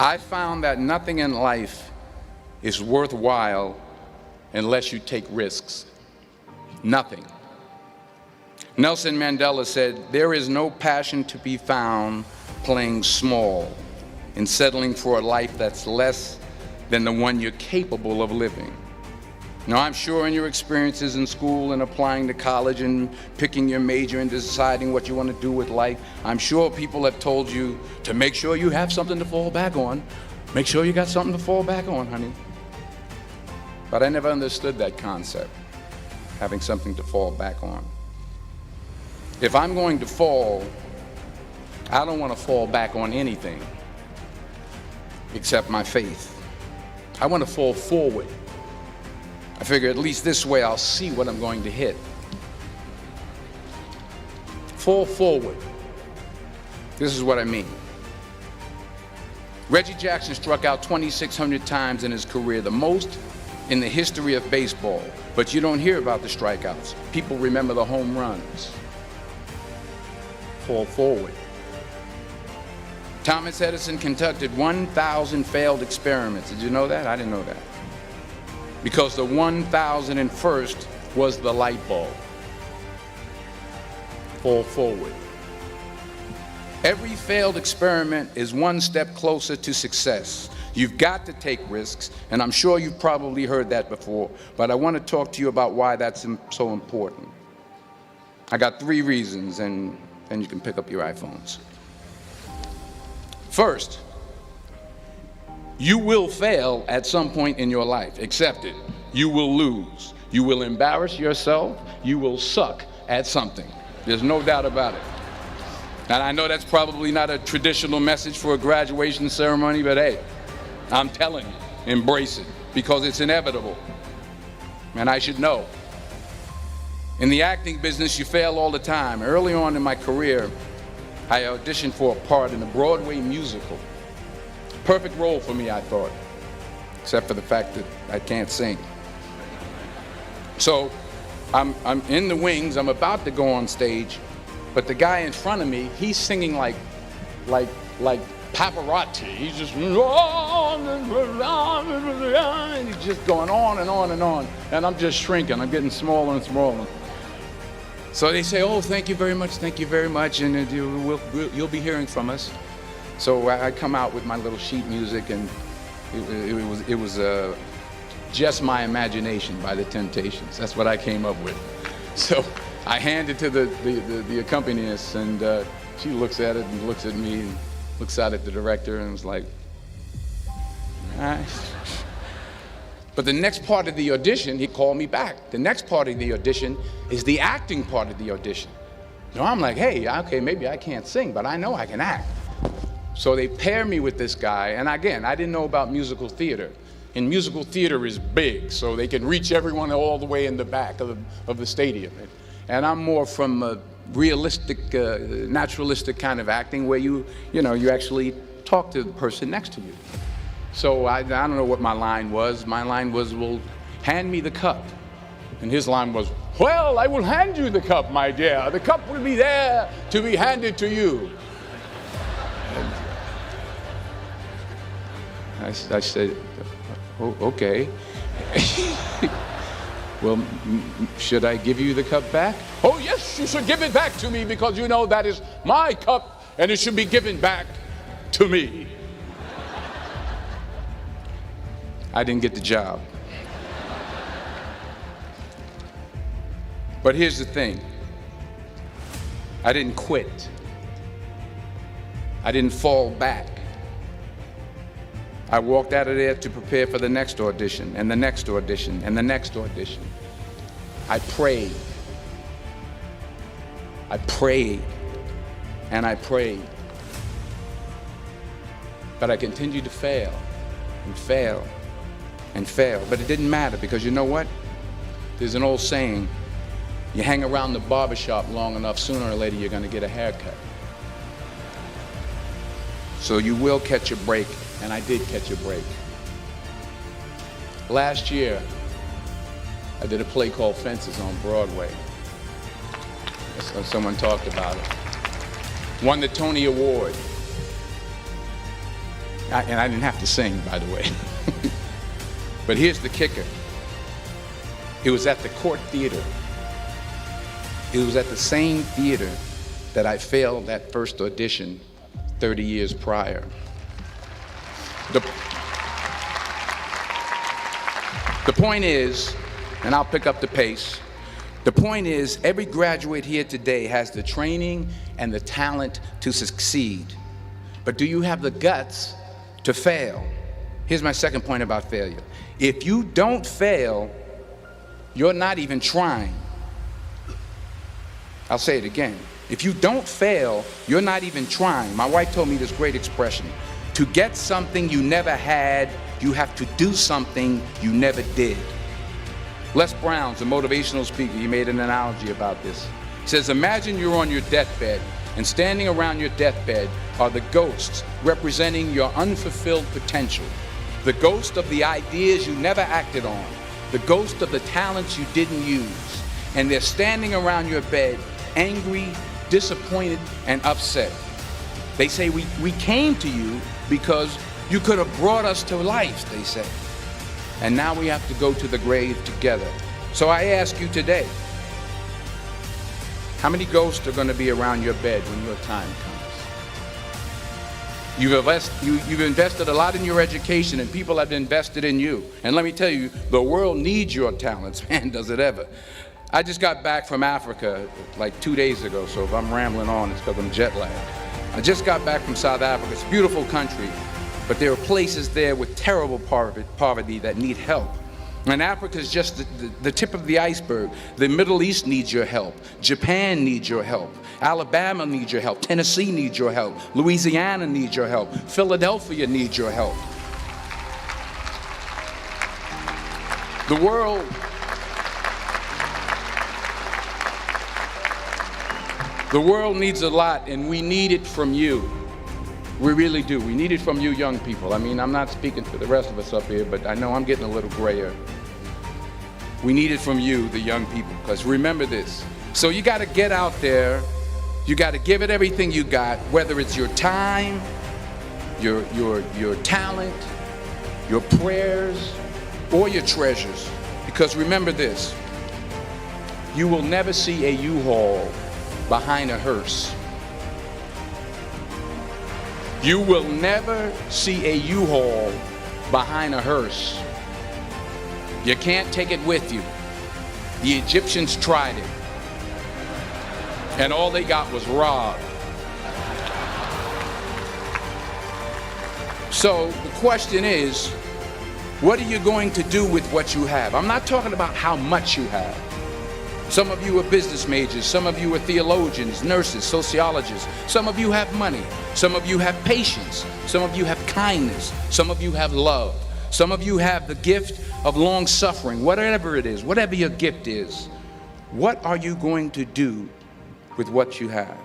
I found that nothing in life is worthwhile unless you take risks. Nothing. Nelson Mandela said, "There is no passion to be found playing small and settling for a life that's less than the one you're capable of living." Now, I'm sure in your experiences in school and applying to college and picking your major and deciding what you want to do with life, I'm sure people have told you to make sure you have something to fall back on. Make sure you got something to fall back on, honey. But I never understood that concept, having something to fall back on. If I'm going to fall, I don't want to fall back on anything except my faith. I want to fall forward. I figure at least this way I'll see what I'm going to hit. Fall forward. This is what I mean. Reggie Jackson struck out 2,600 times in his career, the most in the history of baseball. But you don't hear about the strikeouts. People remember the home runs. Fall forward. Thomas Edison conducted 1,000 failed experiments. Did you know that? I didn't know that. Because the 1,001st was the light bulb. Fall forward. Every failed experiment is one step closer to success. You've got to take risks, and I'm sure you've probably heard that before, but I want to talk to you about why that's so important. I got 3 reasons, and then you can pick up your iPhones. First, you will fail at some point in your life. Accept it. You will lose. You will embarrass yourself. You will suck at something. There's no doubt about it. And I know that's probably not a traditional message for a graduation ceremony, but hey, I'm telling you, embrace it, because it's inevitable. And I should know. In the acting business, you fail all the time. Early on in my career, I auditioned for a part in a Broadway musical. Perfect role for me, I thought, except for the fact that I can't sing. So I'm in the wings, I'm about to go on stage, but the guy in front of me, he's singing like Pavarotti. He's just, and he's just going on and on and on, and I'm just shrinking, I'm getting smaller and smaller. So they say, "Oh, thank you very much, and you'll be hearing from us." So I come out with my little sheet music, and it was Just My Imagination by the Temptations. That's what I came up with. So I hand it to the accompanist, and she looks at it and looks at me and looks out at the director and was like, "All right." But the next part of the audition, he called me back. The next part of the audition is the acting part of the audition. So I'm like, hey, okay, maybe I can't sing, but I know I can act. So they pair me with this guy, and again, I didn't know about musical theater. And musical theater is big, so they can reach everyone all the way in the back of the stadium. And I'm more from a realistic, naturalistic kind of acting where you actually talk to the person next to you. So I don't know what my line was. My line was, "Well, hand me the cup." And his line was, "Well, I will hand you the cup, my dear. The cup will be there to be handed to you." And I said, "Oh, okay." "Well, should I give you the cup back?" "Oh, yes, you should give it back to me, because you know that is my cup and it should be given back to me." I didn't get the job. But here's the thing. I didn't quit. I didn't fall back. I walked out of there to prepare for the next audition, and the next audition, and the next audition. I prayed. I prayed, and I prayed. But I continued to fail, and fail, and fail. But it didn't matter, because you know what? There's an old saying, you hang around the barbershop long enough, sooner or later you're going to get a haircut. So you will catch a break, and I did catch a break. Last year, I did a play called Fences on Broadway. Someone talked about it. Won the Tony Award. And I didn't have to sing, by the way. But here's the kicker. It was at the Court Theater. It was at the same theater that I failed that first audition 30 years prior. The point is, and I'll pick up the pace, the point is every graduate here today has the training and the talent to succeed. But do you have the guts to fail? Here's my second point about failure. If you don't fail, you're not even trying. I'll say it again. If you don't fail, you're not even trying. My wife told me this great expression. To get something you never had, you have to do something you never did. Les Brown's a motivational speaker. He made an analogy about this. He says, imagine you're on your deathbed, and standing around your deathbed are the ghosts representing your unfulfilled potential. The ghost of the ideas you never acted on. The ghost of the talents you didn't use. And they're standing around your bed, angry, disappointed, and upset. They say, we came to you because you could have brought us to life, they say. And now we have to go to the grave together. So I ask you today, how many ghosts are going to be around your bed when your time comes? You've invested a lot in your education, and people have invested in you. And let me tell you, the world needs your talents. Man, does it ever. I just got back from Africa like 2 days ago, so if I'm rambling on, it's because I'm jet lagged. I just got back from South Africa. It's a beautiful country, but there are places there with terrible poverty that need help. And Africa is just the tip of the iceberg. The Middle East needs your help. Japan needs your help. Alabama needs your help. Tennessee needs your help. Louisiana needs your help. Philadelphia needs your help. The world needs a lot, and we need it from you. We really do. We need it from you young people. I mean, I'm not speaking to the rest of us up here, but I know I'm getting a little grayer. We need it from you, the young people, because remember this. So you got to get out there. You got to give it everything you got, whether it's your time, your talent, your prayers, or your treasures. Because remember this, you will never see a U-Haul behind a hearse. You will never see a U-Haul behind a hearse. You can't take it with you. The Egyptians tried it, and all they got was robbed. So the question is, what are you going to do with what you have? I'm not talking about how much you have. Some of you are business majors, some of you are theologians, nurses, sociologists. Some of you have money, some of you have patience, some of you have kindness, some of you have love. Some of you have the gift of long suffering, whatever it is, whatever your gift is. What are you going to do with what you have?